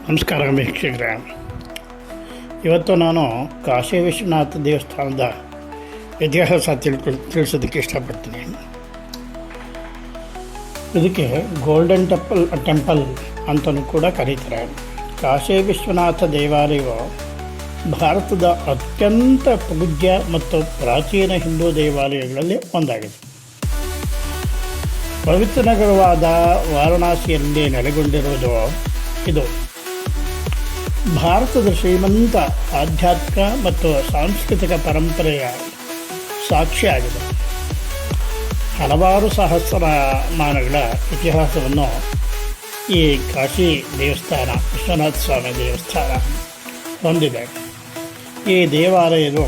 ನಮಸ್ಕಾರ ವೀಕ್ಷಕರೇ. ಇವತ್ತು ನಾನು ಕಾಶಿ ವಿಶ್ವನಾಥ ದೇವಸ್ಥಾನದ ಇತಿಹಾಸ ತಿಳಿಸೋದಕ್ಕೆ ಇಷ್ಟಪಡ್ತೀನಿ. ಇದಕ್ಕೆ ಗೋಲ್ಡನ್ ಟೆಂಪಲ್ ಅಂತಲೂ ಕೂಡ ಕರೀತಾರೆ. ಕಾಶಿ ವಿಶ್ವನಾಥ ದೇವಾಲಯವು ಭಾರತದ ಅತ್ಯಂತ ಪೂಜ್ಯ ಮತ್ತು ಪ್ರಾಚೀನ ಹಿಂದೂ ದೇವಾಲಯಗಳಲ್ಲಿ ಒಂದಾಗಿದೆ. ಪವಿತ್ರ ನಗರವಾದ ವಾರಣಾಸಿಯಲ್ಲಿ ನೆಲೆಗೊಂಡಿರುವುದು ಇದು ಭಾರತದ ಶ್ರೀಮಂತ ಆಧ್ಯಾತ್ಮಿಕ ಮತ್ತು ಸಾಂಸ್ಕೃತಿಕ ಪರಂಪರೆಯ ಸಾಕ್ಷಿಯಾಗಿದೆ. ಹಲವಾರು ಸಹಸ್ರಮಾನಗಳ ಇತಿಹಾಸವನ್ನು ಈ ಕಾಶಿ ದೇವಸ್ಥಾನ, ವಿಶ್ವನಾಥ ಸ್ವಾಮಿ ದೇವಸ್ಥಾನ ಹೊಂದಿದೆ. ಈ ದೇವಾಲಯವು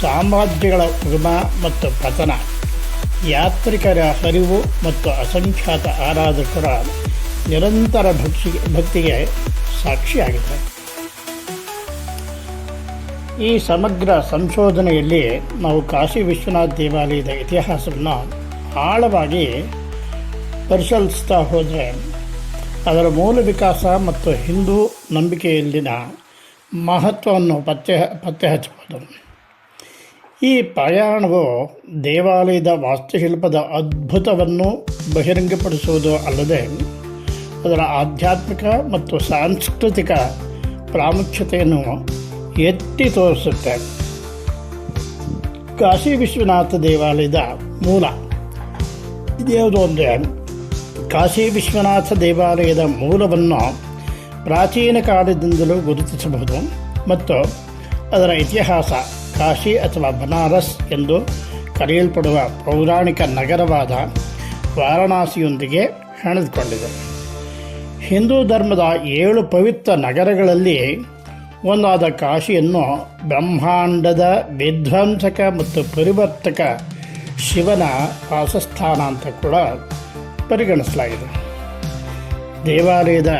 ಸಾಮ್ರಾಜ್ಯಗಳ ಉಗಮ ಮತ್ತು ಪತನ, ಯಾತ್ರಿಕರ ಹರಿವು ಮತ್ತು ಅಸಂಖ್ಯಾತ ಆರಾಧಕರ ನಿರಂತರ ಭಕ್ತಿಗೆ ಸಾಕ್ಷಿಯಾಗಿದೆ. ಈ ಸಮಗ್ರ ಸಂಶೋಧನೆಯಲ್ಲಿ ನಾವು ಕಾಶಿ ವಿಶ್ವನಾಥ ದೇವಾಲಯದ ಇತಿಹಾಸವನ್ನು ಆಳವಾಗಿ ಪರಿಶೀಲಿಸ್ತಾ ಹೋದರೆ ಅದರ ಮೂಲ ವಿಕಾಸ ಮತ್ತು ಹಿಂದೂ ನಂಬಿಕೆಯಲ್ಲಿನ ಮಹತ್ವವನ್ನು ಪತ್ತೆ ಹಚ್ಚಬಹುದು. ಈ ಪ್ರಯಾಣವು ದೇವಾಲಯದ ವಾಸ್ತುಶಿಲ್ಪದ ಅದ್ಭುತವನ್ನು ಬಹಿರಂಗಪಡಿಸುವುದು ಅಲ್ಲದೆ ಅದರ ಆಧ್ಯಾತ್ಮಿಕ ಮತ್ತು ಸಾಂಸ್ಕೃತಿಕ ಪ್ರಾಮುಖ್ಯತೆಯನ್ನು ಎತ್ತಿ ತೋರಿಸುತ್ತೆ. ಕಾಶಿ ವಿಶ್ವನಾಥ ದೇವಾಲಯದ ಮೂಲ ಇದ್ಯಾವುದು ಅಂದರೆ, ಕಾಶಿ ವಿಶ್ವನಾಥ ದೇವಾಲಯದ ಮೂಲವನ್ನು ಪ್ರಾಚೀನ ಕಾಲದಿಂದಲೂ ಗುರುತಿಸಬಹುದು ಮತ್ತು ಅದರ ಇತಿಹಾಸ ಕಾಶಿ ಅಥವಾ ಬನಾರಸ್ ಎಂದು ಕರೆಯಲ್ಪಡುವ ಪೌರಾಣಿಕ ನಗರವಾದ ವಾರಣಾಸಿಯೊಂದಿಗೆ ಹೆಣೆದುಕೊಂಡಿದೆ. ಹಿಂದೂ ಧರ್ಮದ 7 ಪವಿತ್ರ ನಗರಗಳಲ್ಲಿ ಒಂದಾದ ಕಾಶಿಯನ್ನು ಬ್ರಹ್ಮಾಂಡದ ವಿಧ್ವಂಸಕ ಮತ್ತು ಪರಿವರ್ತಕ ಶಿವನ ವಾಸಸ್ಥಾನ ಅಂತ ಕೂಡ ಪರಿಗಣಿಸಲಾಗಿದೆ. ದೇವಾಲಯದ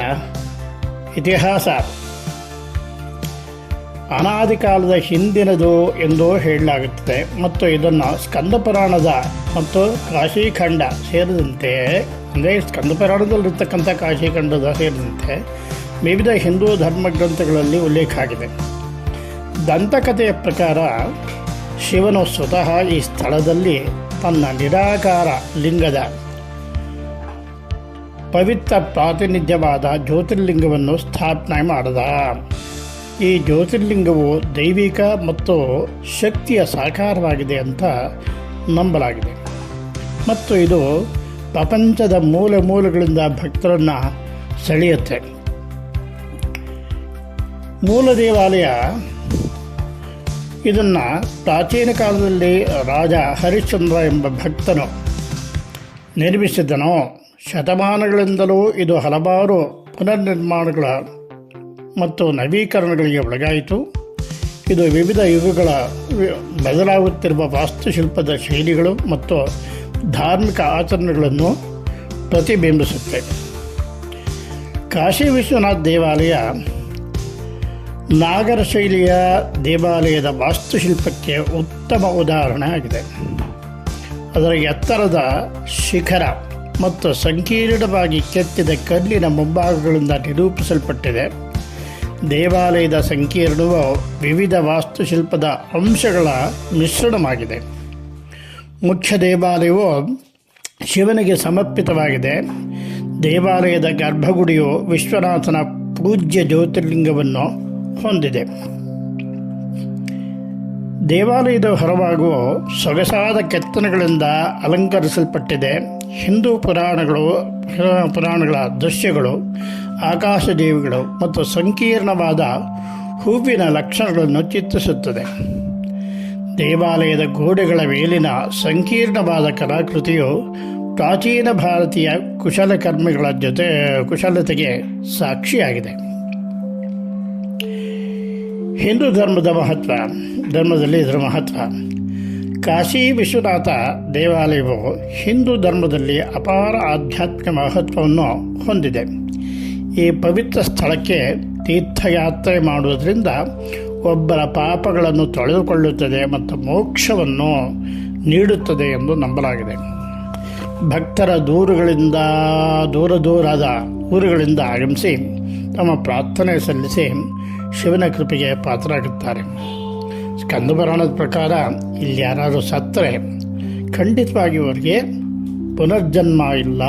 ಇತಿಹಾಸ ಅನಾದಿ ಕಾಲದ ಹಿಂದಿನದು ಎಂದು ಹೇಳಲಾಗುತ್ತದೆ ಮತ್ತು ಇದನ್ನು ಸ್ಕಂದಪುರಾಣದ ಮತ್ತು ಕಾಶಿಖಂಡ ಸೇರಿದಂತೆ, ಅಂದರೆ ಸ್ಕಂದಪುರಾಣದಲ್ಲಿರ್ತಕ್ಕಂಥ ಕಾಶಿಖಂಡದ ಸೇರಿದಂತೆ ವಿವಿಧ ಹಿಂದೂ ಧರ್ಮಗ್ರಂಥಗಳಲ್ಲಿ ಉಲ್ಲೇಖ ಆಗಿದೆ. ದಂತಕಥೆಯ ಪ್ರಕಾರ ಶಿವನು ಸ್ವತಃ ಈ ಸ್ಥಳದಲ್ಲಿ ತನ್ನ ನಿರಾಕಾರ ಲಿಂಗದ ಪವಿತ್ರ ಪ್ರಾತಿನಿಧ್ಯವಾದ ಜ್ಯೋತಿರ್ಲಿಂಗವನ್ನು ಸ್ಥಾಪನೆ ಮಾಡಿದ. ಈ ಜ್ಯೋತಿರ್ಲಿಂಗವು ದೈವಿಕ ಮತ್ತು ಶಕ್ತಿಯ ಸಾಕಾರವಾಗಿದೆ ಅಂತ ನಂಬಲಾಗಿದೆ ಮತ್ತು ಇದು ಪ್ರಪಂಚದ ಮೂಲೆಗಳಿಂದ ಭಕ್ತರನ್ನು ಸೆಳೆಯುತ್ತೆ. ಮೂಲ ದೇವಾಲಯ ಇದನ್ನು ಪ್ರಾಚೀನ ಕಾಲದಲ್ಲಿ ರಾಜ ಹರಿಶ್ಚಂದ್ರ ಎಂಬ ಭಕ್ತನು ನಿರ್ಮಿಸಿದನು. ಶತಮಾನಗಳಿಂದಲೂ ಇದು ಹಲವಾರು ಪುನರ್ನಿರ್ಮಾಣಗಳ ಮತ್ತು ನವೀಕರಣಗಳಿಗೆ ಒಳಗಾಯಿತು. ಇದು ವಿವಿಧ ಯುಗಗಳ ಬದಲಾಗುತ್ತಿರುವ ವಾಸ್ತುಶಿಲ್ಪದ ಶೈಲಿಗಳು ಮತ್ತು ಧಾರ್ಮಿಕ ಆಚರಣೆಗಳನ್ನು ಪ್ರತಿಬಿಂಬಿಸುತ್ತೆ. ಕಾಶಿ ವಿಶ್ವನಾಥ ದೇವಾಲಯ ನಾಗರ ಶೈಲಿಯ ದೇವಾಲಯದ ವಾಸ್ತುಶಿಲ್ಪಕ್ಕೆ ಉತ್ತಮ ಉದಾಹರಣೆ ಆಗಿದೆ. ಅದರ ಎತ್ತರದ ಶಿಖರ ಮತ್ತು ಸಂಕೀರ್ಣವಾಗಿ ಕೆತ್ತಿದ ಕಲ್ಲಿನ ಮುಂಭಾಗಗಳಿಂದ ನಿರೂಪಿಸಲ್ಪಟ್ಟಿದೆ. ದೇವಾಲಯದ ಸಂಕೀರ್ಣವು ವಿವಿಧ ವಾಸ್ತುಶಿಲ್ಪದ ಅಂಶಗಳ ಮಿಶ್ರಣವಾಗಿದೆ. ಮುಖ್ಯ ದೇವಾಲಯವು ಶಿವನಿಗೆ ಸಮರ್ಪಿತವಾಗಿದೆ. ದೇವಾಲಯದ ಗರ್ಭಗುಡಿಯು ವಿಶ್ವನಾಥನ ಪೂಜ್ಯ ಜ್ಯೋತಿರ್ಲಿಂಗವನ್ನು ಹೊಂದಿದೆ. ದೇವಾಲಯದ ಹೊರಭಾಗವು ಸೊಗಸಾದ ಕೆತ್ತನೆಗಳಿಂದ ಅಲಂಕರಿಸಲ್ಪಟ್ಟಿದೆ. ಹಿಂದೂ ಪುರಾಣಗಳ ದೃಶ್ಯಗಳು, ಆಕಾಶದೇವಿಗಳು ಮತ್ತು ಸಂಕೀರ್ಣವಾದ ಹೂವಿನ ಲಕ್ಷಣಗಳನ್ನು ಚಿತ್ರಿಸುತ್ತದೆ. ದೇವಾಲಯದ ಗೋಡೆಗಳ ಮೇಲಿನ ಸಂಕೀರ್ಣವಾದ ಕಲಾಕೃತಿಯು ಪ್ರಾಚೀನ ಭಾರತೀಯ ಕುಶಲಕರ್ಮಿಗಳ ಕುಶಲತೆಗೆ ಸಾಕ್ಷಿಯಾಗಿದೆ. ಹಿಂದೂ ಧರ್ಮದಲ್ಲಿ ಇದರ ಮಹತ್ವ. ಕಾಶಿ ವಿಶ್ವನಾಥ ದೇವಾಲಯವು ಹಿಂದೂ ಧರ್ಮದಲ್ಲಿ ಅಪಾರ ಆಧ್ಯಾತ್ಮಿಕ ಮಹತ್ವವನ್ನು ಹೊಂದಿದೆ. ಈ ಪವಿತ್ರ ಸ್ಥಳಕ್ಕೆ ತೀರ್ಥಯಾತ್ರೆ ಮಾಡುವುದರಿಂದ ಒಬ್ಬರ ಪಾಪಗಳನ್ನು ತೊಳೆದುಕೊಳ್ಳುತ್ತದೆ ಮತ್ತು ಮೋಕ್ಷವನ್ನು ನೀಡುತ್ತದೆ ಎಂದು ನಂಬಲಾಗಿದೆ. ಭಕ್ತರ ದೂರದ ಊರುಗಳಿಂದ ಆಗಮಿಸಿ ತಮ್ಮ ಪ್ರಾರ್ಥನೆ ಸಲ್ಲಿಸಿ ಶಿವನ ಕೃಪೆಗೆ ಪಾತ್ರರಾಗುತ್ತಾರೆ. ಸ್ಕಂದ ಪುರಾಣದ ಪ್ರಕಾರ ಇಲ್ಲಿ ಯಾರಾದರೂ ಸತ್ತರೆ ಖಂಡಿತವಾಗಿ ಅವರಿಗೆ ಪುನರ್ಜನ್ಮ ಇಲ್ಲ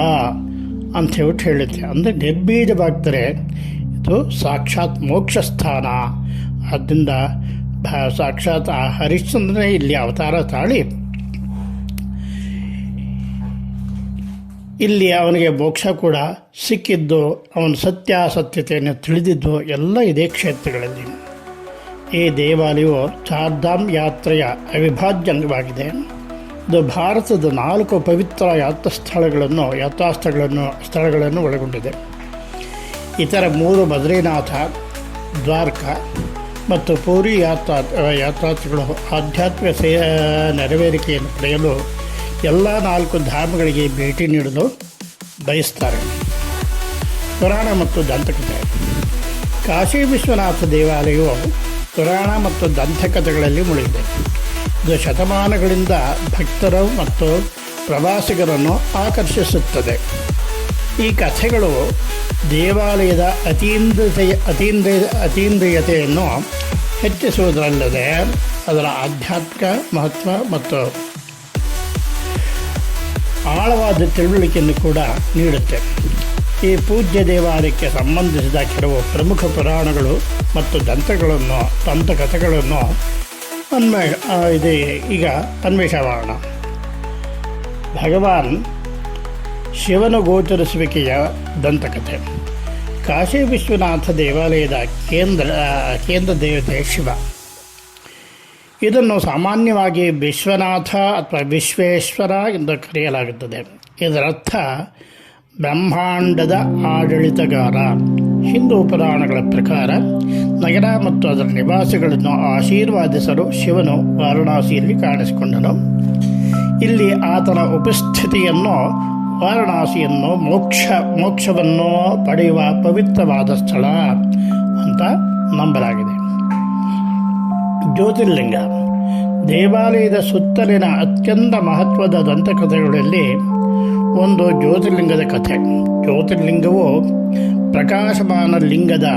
ಅಂತ ಹೇಳ್ಬಿಟ್ಟು ಹೇಳುತ್ತೆ. ಅಂದರೆ ನಿರ್ಬೀಜವಾಗ್ತಾರೆ. ಇದು ಸಾಕ್ಷಾತ್ ಮೋಕ್ಷ ಸ್ಥಾನ. ಆದ್ದರಿಂದ ಸಾಕ್ಷಾತ್ ಆ ಹರಿಶ್ಚಂದ್ರನೇ ಇಲ್ಲಿ ಅವತಾರ ತಾಳಿ ಇಲ್ಲಿ ಅವನಿಗೆ ಮೋಕ್ಷ ಕೂಡ ಸಿಕ್ಕಿದ್ದು, ಅವನ ಸತ್ಯಾಸತ್ಯತೆಯನ್ನು ತಿಳಿದಿದ್ದು ಎಲ್ಲ ಇದೇ ಕ್ಷೇತ್ರಗಳಲ್ಲಿ. ಈ ದೇವಾಲಯವು ಚಾರ್ಧಾಮ್ ಯಾತ್ರೆಯ ಅವಿಭಾಜ್ಯ ಅಂಗವಾಗಿದೆ. ಇದು ಭಾರತದ 4 ಪವಿತ್ರ ಸ್ಥಳಗಳನ್ನು ಒಳಗೊಂಡಿದೆ. ಇತರ 3 ಬದ್ರಿನಾಥ, ದ್ವಾರಕಾ ಮತ್ತು ಪೂರಿ ಯಾತ್ರಾರ್ಥಿಗಳು ಆಧ್ಯಾತ್ಮಿಕ ನೆರವೇರಿಕೆಯನ್ನು ಪಡೆಯಲು ಎಲ್ಲ 4 ಧಾಮಗಳಿಗೆ ಭೇಟಿ ನೀಡಲು ಬಯಸ್ತಾರೆ. ಪುರಾಣ ಮತ್ತು ದಂತಕಥೆ. ಕಾಶಿ ವಿಶ್ವನಾಥ ದೇವಾಲಯವು ಪುರಾಣ ಮತ್ತು ದಂತಕಥೆಗಳಲ್ಲಿ ಮುಳುಗಿದೆ. ಇದು ಶತಮಾನಗಳಿಂದ ಭಕ್ತರು ಮತ್ತು ಪ್ರವಾಸಿಗರನ್ನು ಆಕರ್ಷಿಸುತ್ತದೆ. ಈ ಕಥೆಗಳು ದೇವಾಲಯದ ಅತೀಂದ್ರಿಯತೆಯನ್ನು ಹೆಚ್ಚಿಸುವುದರಲ್ಲದೆ ಅದರ ಆಧ್ಯಾತ್ಮಿಕ ಮಹತ್ವ ಮತ್ತು ಆಳವಾದ ತಿಳುವಳಿಕೆಯನ್ನು ಕೂಡ ನೀಡುತ್ತೆ. ಈ ಪೂಜ್ಯ ದೇವಾಲಯಕ್ಕೆ ಸಂಬಂಧಿಸಿದ ಕೆಲವು ಪ್ರಮುಖ ಪುರಾಣಗಳು ಮತ್ತು ದಂತಕಥೆಗಳನ್ನು ಈಗ ಅನ್ವೇಷಣೆ. ಭಗವಾನ್ ಶಿವನ ಗೋಚರಿಸುವಿಕೆಯ ದಂತಕಥೆ. ಕಾಶಿ ವಿಶ್ವನಾಥ ದೇವಾಲಯದ ಕೇಂದ್ರ ದೇವತೆ ಶಿವ. ಇದನ್ನು ಸಾಮಾನ್ಯವಾಗಿ ವಿಶ್ವನಾಥ ಅಥವಾ ವಿಶ್ವೇಶ್ವರ ಎಂದು ಕರೆಯಲಾಗುತ್ತದೆ. ಇದರರ್ಥ ಬ್ರಹ್ಮಾಂಡದ ಆಡಳಿತಗಾರ. ಹಿಂದೂ ಪುರಾಣಗಳ ಪ್ರಕಾರ ನಗರ ಮತ್ತು ಅದರ ನಿವಾಸಿಗಳನ್ನು ಆಶೀರ್ವಾದಿಸಲು ಶಿವನು ವಾರಣಾಸಿಯಲ್ಲಿ ಕಾಣಿಸಿಕೊಂಡನು. ಇಲ್ಲಿ ಆತನ ಉಪಸ್ಥಿತಿಯನ್ನು ವಾರಣಾಸಿಯನ್ನು ಮೋಕ್ಷವನ್ನು ಪಡೆಯುವ ಪವಿತ್ರವಾದ ಸ್ಥಳ ಅಂತ ನಂಬಲಾಗಿದೆ. ಜ್ಯೋತಿರ್ಲಿಂಗ. ದೇವಾಲಯದ ಸುತ್ತಲಿನ ಅತ್ಯಂತ ಮಹತ್ವದ ದಂತಕಥೆಗಳಲ್ಲಿ ಒಂದು ಜ್ಯೋತಿರ್ಲಿಂಗದ ಕಥೆ. ಜ್ಯೋತಿರ್ಲಿಂಗವು ಪ್ರಕಾಶಮಾನ ಲಿಂಗದ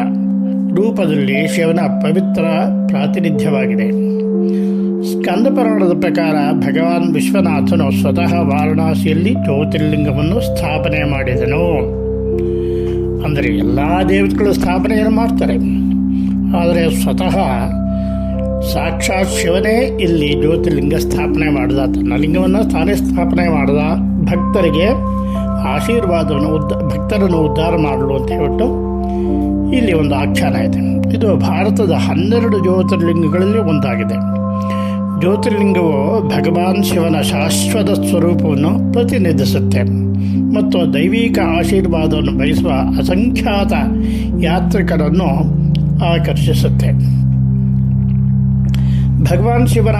ರೂಪದಲ್ಲಿ ಶಿವನ ಪವಿತ್ರ ಪ್ರಾತಿನಿಧ್ಯವಾಗಿದೆ. ಸ್ಕಂದ ಪುರಾಣದ ಪ್ರಕಾರ ಭಗವಾನ್ ವಿಶ್ವನಾಥನು ಸ್ವತಃ ವಾರಣಾಸಿಯಲ್ಲಿ ಜ್ಯೋತಿರ್ಲಿಂಗವನ್ನು ಸ್ಥಾಪನೆ ಮಾಡಿದನು. ಅಂದರೆ ಎಲ್ಲ ದೇವತೆಗಳು ಸ್ಥಾಪನೆಯನ್ನು ಮಾಡ್ತಾರೆ, ಆದರೆ ಸ್ವತಃ ಸಾಕ್ಷಾತ್ ಶಿವನೇ ಇಲ್ಲಿ ಜ್ಯೋತಿರ್ಲಿಂಗ ಸ್ಥಾಪನೆ ಮಾಡಿದ. ತನ್ನ ಲಿಂಗವನ್ನು ತಾನೇ ಸ್ಥಾಪನೆ ಮಾಡಿದ. ಭಕ್ತರಿಗೆ ಭಕ್ತರನ್ನು ಉದ್ಧಾರ ಮಾಡಲು ಅಂತ ಹೇಳ್ಬಿಟ್ಟು ಇಲ್ಲಿ ಒಂದು ಆಖ್ಯಾನ ಇದೆ. ಇದು ಭಾರತದ 12 ಜ್ಯೋತಿರ್ಲಿಂಗಗಳಲ್ಲಿ ಒಂದಾಗಿದೆ. ಜ್ಯೋತಿರ್ಲಿಂಗವು ಭಗವಾನ್ ಶಿವನ ಶಾಶ್ವತ ಸ್ವರೂಪವನ್ನು ಪ್ರತಿನಿಧಿಸುತ್ತೆ ಮತ್ತು ದೈವಿಕ ಆಶೀರ್ವಾದವನ್ನು ಬಯಸುವ ಅಸಂಖ್ಯಾತ ಯಾತ್ರಿಕರನ್ನು ಆಕರ್ಷಿಸುತ್ತೆ. ಭಗವಾನ್ ಶಿವನ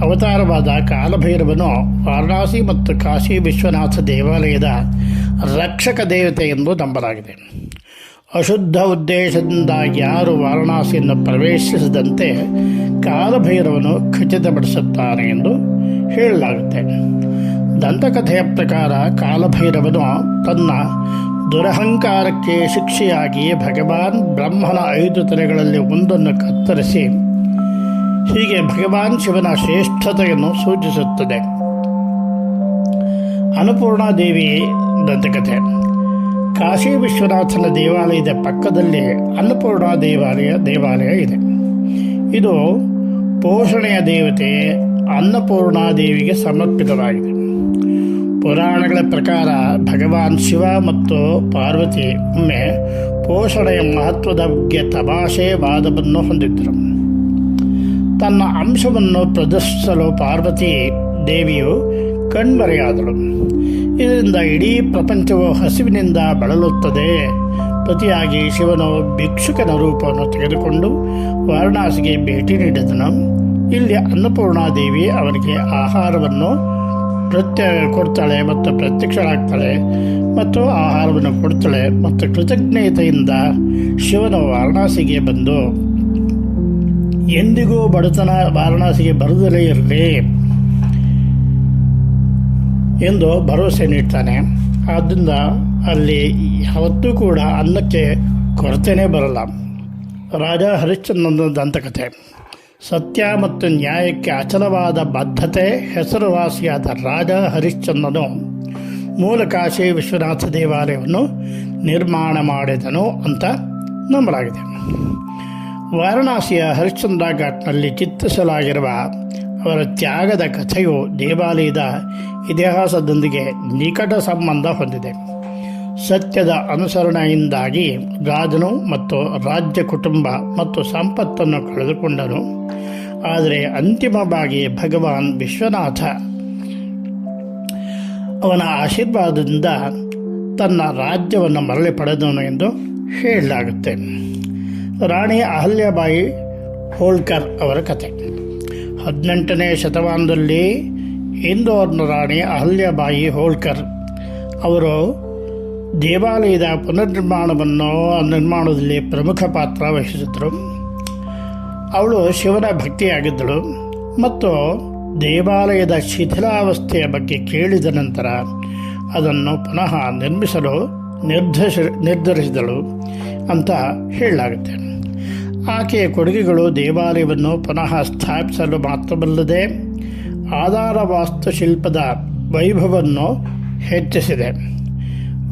ಅವತಾರವಾದ ಕಾಲಭೈರವನು ವಾರಣಾಸಿ ಮತ್ತು ಕಾಶಿ ವಿಶ್ವನಾಥ ದೇವಾಲಯದ ರಕ್ಷಕ ದೇವತೆ ಎಂದು ನಂಬಲಾಗಿದೆ. ಅಶುದ್ಧ ಉದ್ದೇಶದಿಂದ ಯಾರು ವಾರಣಾಸಿಯನ್ನು ಪ್ರವೇಶಿಸದಂತೆ ಕಾಲಭೈರವನು ಖಚಿತಪಡಿಸುತ್ತಾನೆ ಎಂದು ಹೇಳಲಾಗುತ್ತೆ. ದಂತಕಥೆಯ ಪ್ರಕಾರ ಕಾಲಭೈರವನು ತನ್ನ ದುರಹಂಕಾರಕ್ಕೆ ಶಿಕ್ಷೆಯಾಗಿ ಭಗವಾನ್ ಬ್ರಹ್ಮನ 5 ತಲೆಗಳಲ್ಲಿ ಒಂದನ್ನು ಕತ್ತರಿಸಿ ಹೀಗೆ ಭಗವಾನ್ ಶಿವನ ಶ್ರೇಷ್ಠತೆಯನ್ನು ಸೂಚಿಸುತ್ತದೆ. ಅನ್ನಪೂರ್ಣಾದೇವಿ ದಂತಕಥೆ. ಕಾಶಿ ವಿಶ್ವನಾಥನ ದೇವಾಲಯದ ಪಕ್ಕದಲ್ಲಿ ಅನ್ನಪೂರ್ಣಾ ದೇವಾಲಯ ಇದೆ. ಇದು ಪೋಷಣೆಯ ದೇವತೆ ಅನ್ನಪೂರ್ಣಾದೇವಿಗೆ ಸಮರ್ಪಿತವಾಗಿದೆ. ಪುರಾಣಗಳ ಪ್ರಕಾರ ಭಗವಾನ್ ಶಿವ ಮತ್ತು ಪಾರ್ವತಿ ಒಮ್ಮೆ ಪೋಷಣೆಯ ಮಹತ್ವದ ಬಗ್ಗೆ ತಮಾಷೆ ವಾದವನ್ನು ಹೊಂದಿದ್ದರು. ತನ್ನ ಅಂಶವನ್ನು ಪ್ರದರ್ಶಿಸಲು ಪಾರ್ವತಿ ದೇವಿಯು ಕಣ್ಮರೆಯಾದಳು. ಇದರಿಂದ ಇಡೀ ಪ್ರಪಂಚವು ಹಸಿವಿನಿಂದ ಬಳಲುತ್ತದೆ. ಪ್ರತಿಯಾಗಿ ಶಿವನು ಭಿಕ್ಷುಕನ ರೂಪವನ್ನು ತೆಗೆದುಕೊಂಡು ವಾರಣಾಸಿಗೆ ಭೇಟಿ ನೀಡಿದನು. ಇಲ್ಲಿ ಅನ್ನಪೂರ್ಣಾದೇವಿ ಅವನಿಗೆ ಆಹಾರವನ್ನು ಕೊಡ್ತಾಳೆ ಮತ್ತು ಪ್ರತ್ಯಕ್ಷಳಾಗ್ತಾಳೆ ಮತ್ತು ಆಹಾರವನ್ನು ಕೊಡ್ತಾಳೆ ಮತ್ತು ಕೃತಜ್ಞತೆಯಿಂದ ಶಿವನು ವಾರಣಾಸಿಗೆ ಬಂದು ಎಂದಿಗೂ ಬಡತನ ವಾರಣಾಸಿಗೆ ಬರುತ್ತಲೇ ಇರಲಿ ಎಂದು ಭರವಸೆ ನೀಡ್ತಾನೆ. ಆದ್ದರಿಂದ ಅಲ್ಲಿ ಯಾವತ್ತೂ ಕೂಡ ಅನ್ನಕ್ಕೆ ಕೊರತೆಯೇ ಬರಲ್ಲ. ರಾಜ ಹರಿಶ್ಚಂದ್ರನ ದಂತಕಥೆ. ಸತ್ಯ ಮತ್ತು ನ್ಯಾಯಕ್ಕೆ ಅಚಲವಾದ ಬದ್ಧತೆ ಹೆಸರುವಾಸಿಯಾದ ರಾಜ ಹರಿಶ್ಚಂದ್ರನು ಮೂಲ ಕಾಶಿ ವಿಶ್ವನಾಥ ದೇವಾಲಯವನ್ನು ನಿರ್ಮಾಣ ಮಾಡಿದನು ಅಂತ ನಂಬಲಾಗಿದೆ. ವಾರಣಾಸಿಯ ಹರಿಶ್ಚಂದ್ರ ಘಾಟ್ನಲ್ಲಿ ಚಿತ್ರಿಸಲಾಗಿರುವ ಅವರ ತ್ಯಾಗದ ಕಥೆಯು ದೇವಾಲಯದ ಇತಿಹಾಸದೊಂದಿಗೆ ನಿಕಟ ಸಂಬಂಧ ಹೊಂದಿದೆ. ಸತ್ಯದ ಅನುಸರಣೆಯಿಂದಾಗಿ ರಾಜನು ಮತ್ತು ರಾಜ್ಯ ಕುಟುಂಬ ಮತ್ತು ಸಂಪತ್ತನ್ನು ಕಳೆದುಕೊಂಡನು. ಆದರೆ ಅಂತಿಮವಾಗಿ ಭಗವಾನ್ ವಿಶ್ವನಾಥ ಅವನ ಆಶೀರ್ವಾದದಿಂದ ತನ್ನ ರಾಜ್ಯವನ್ನು ಮರಳಿ ಪಡೆದನು ಎಂದು ಹೇಳಲಾಗುತ್ತೆ. ರಾಣಿ ಅಹಲ್ಯಾಬಾಯಿ ಹೋಳ್ಕರ್ ಅವರ ಕಥೆ. 18ನೇ ಶತಮಾನದಲ್ಲಿ ಇಂದೋರ್ನ ರಾಣಿ ಅಹಲ್ಯಾಬಾಯಿ ಹೋಳ್ಕರ್ ಅವರು ದೇವಾಲಯದ ನಿರ್ಮಾಣದಲ್ಲಿ ಪ್ರಮುಖ ಪಾತ್ರ ವಹಿಸಿದರು. ಅವಳು ಶಿವನ ಭಕ್ತಿಯಾಗಿದ್ದಳು ಮತ್ತು ದೇವಾಲಯದ ಶಿಥಿಲಾವಸ್ಥೆಯ ಬಗ್ಗೆ ಕೇಳಿದ ನಂತರ ಅದನ್ನು ಪುನಃ ನಿರ್ಮಿಸಲು ನಿರ್ಧರಿಸಿದಳು ಅಂತ ಹೇಳಲಾಗುತ್ತೆ. ಆಕೆಯ ಕೊಡುಗೆಗಳು ದೇವಾಲಯವನ್ನು ಪುನಃ ಸ್ಥಾಪಿಸಲು ಮಾತ್ರವಲ್ಲದೆ ಆಧಾರ ವಾಸ್ತುಶಿಲ್ಪದ ವೈಭವವನ್ನು ಹೆಚ್ಚಿಸಿದೆ.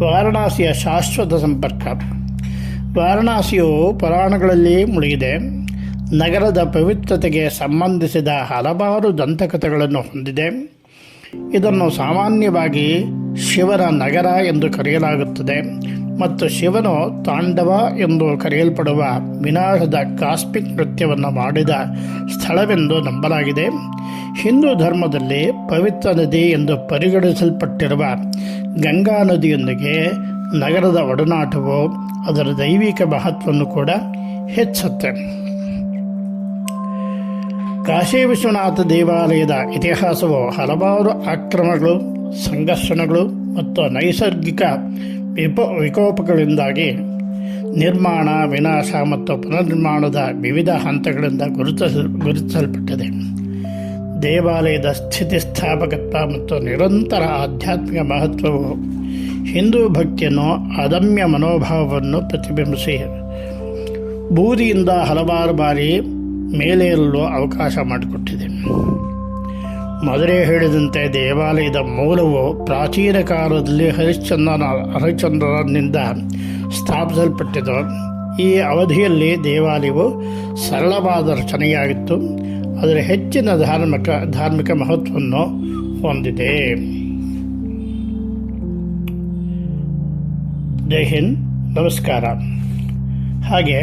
ವಾರಣಾಸಿಯ ಶಾಶ್ವತ ಸಂಪರ್ಕ. ವಾರಣಾಸಿಯು ಪುರಾಣಗಳಲ್ಲಿ ಮುಳುಗಿದೆ. ನಗರದ ಪವಿತ್ರತೆಗೆ ಸಂಬಂಧಿಸಿದ ಹಲವಾರು ದಂತಕಥೆಗಳನ್ನು ಹೊಂದಿದೆ. ಇದನ್ನು ಸಾಮಾನ್ಯವಾಗಿ ಶಿವನ ನಗರ ಎಂದು ಕರೆಯಲಾಗುತ್ತದೆ ಮತ್ತು ಶಿವನು ತಾಂಡವ ಎಂದು ಕರೆಯಲ್ಪಡುವ ವಿನಾಶದ ಕಾಸ್ಮಿಕ್ ನೃತ್ಯವನ್ನು ಮಾಡಿದ ಸ್ಥಳವೆಂದು ನಂಬಲಾಗಿದೆ. ಹಿಂದೂ ಧರ್ಮದಲ್ಲಿ ಪವಿತ್ರ ನದಿ ಎಂದು ಪರಿಗಣಿಸಲ್ಪಟ್ಟಿರುವ ಗಂಗಾ ನದಿಯೊಂದಿಗೆ ನಗರದ ಒಡನಾಟವು ಅದರ ದೈವಿಕ ಮಹತ್ವವನ್ನು ಕೂಡ ಹೆಚ್ಚುತ್ತೆ. ಕಾಶಿ ವಿಶ್ವನಾಥ ದೇವಾಲಯದ ಇತಿಹಾಸವು ಹಲವಾರು ಆಕ್ರಮಣಗಳು, ಸಂಘರ್ಷಣಗಳು ಮತ್ತು ನೈಸರ್ಗಿಕ ವಿಕೋಪಗಳಿಂದಾಗಿ ನಿರ್ಮಾಣ, ವಿನಾಶ ಮತ್ತು ಪುನರ್ನಿರ್ಮಾಣದ ವಿವಿಧ ಹಂತಗಳಿಂದ ಗುರುತಿಸಲ್ಪಟ್ಟಿದೆ. ದೇವಾಲಯದ ಸ್ಥಿತಿಸ್ಥಾಪಕತ್ವ ಮತ್ತು ನಿರಂತರ ಆಧ್ಯಾತ್ಮಿಕ ಮಹತ್ವವು ಹಿಂದೂ ಭಕ್ತಿಯನ್ನು, ಅದಮ್ಯ ಮನೋಭಾವವನ್ನು ಪ್ರತಿಬಿಂಬಿಸಿ ಬೂದಿಯಿಂದ ಹಲವಾರು ಬಾರಿ ಮೇಲೇರಲು ಅವಕಾಶ ಮಾಡಿಕೊಟ್ಟಿದೆ. ಮೊದಲೇ ಹೇಳಿದಂತೆ ದೇವಾಲಯದ ಮೂಲವು ಪ್ರಾಚೀನ ಕಾಲದಲ್ಲಿ ಹರಿಶ್ಚಂದ್ರನಿಂದ ಸ್ಥಾಪಿಸಲ್ಪಟ್ಟಿತು. ಈ ಅವಧಿಯಲ್ಲಿ ದೇವಾಲಯವು ಸರಳವಾದ ರಚನೆಯಾಗಿತ್ತು, ಆದರೆ ಹೆಚ್ಚಿನ ಧಾರ್ಮಿಕ ಮಹತ್ವವನ್ನು ಹೊಂದಿದೆ. ಜೈ ಹಿಂದ್, ನಮಸ್ಕಾರ. ಹಾಗೆ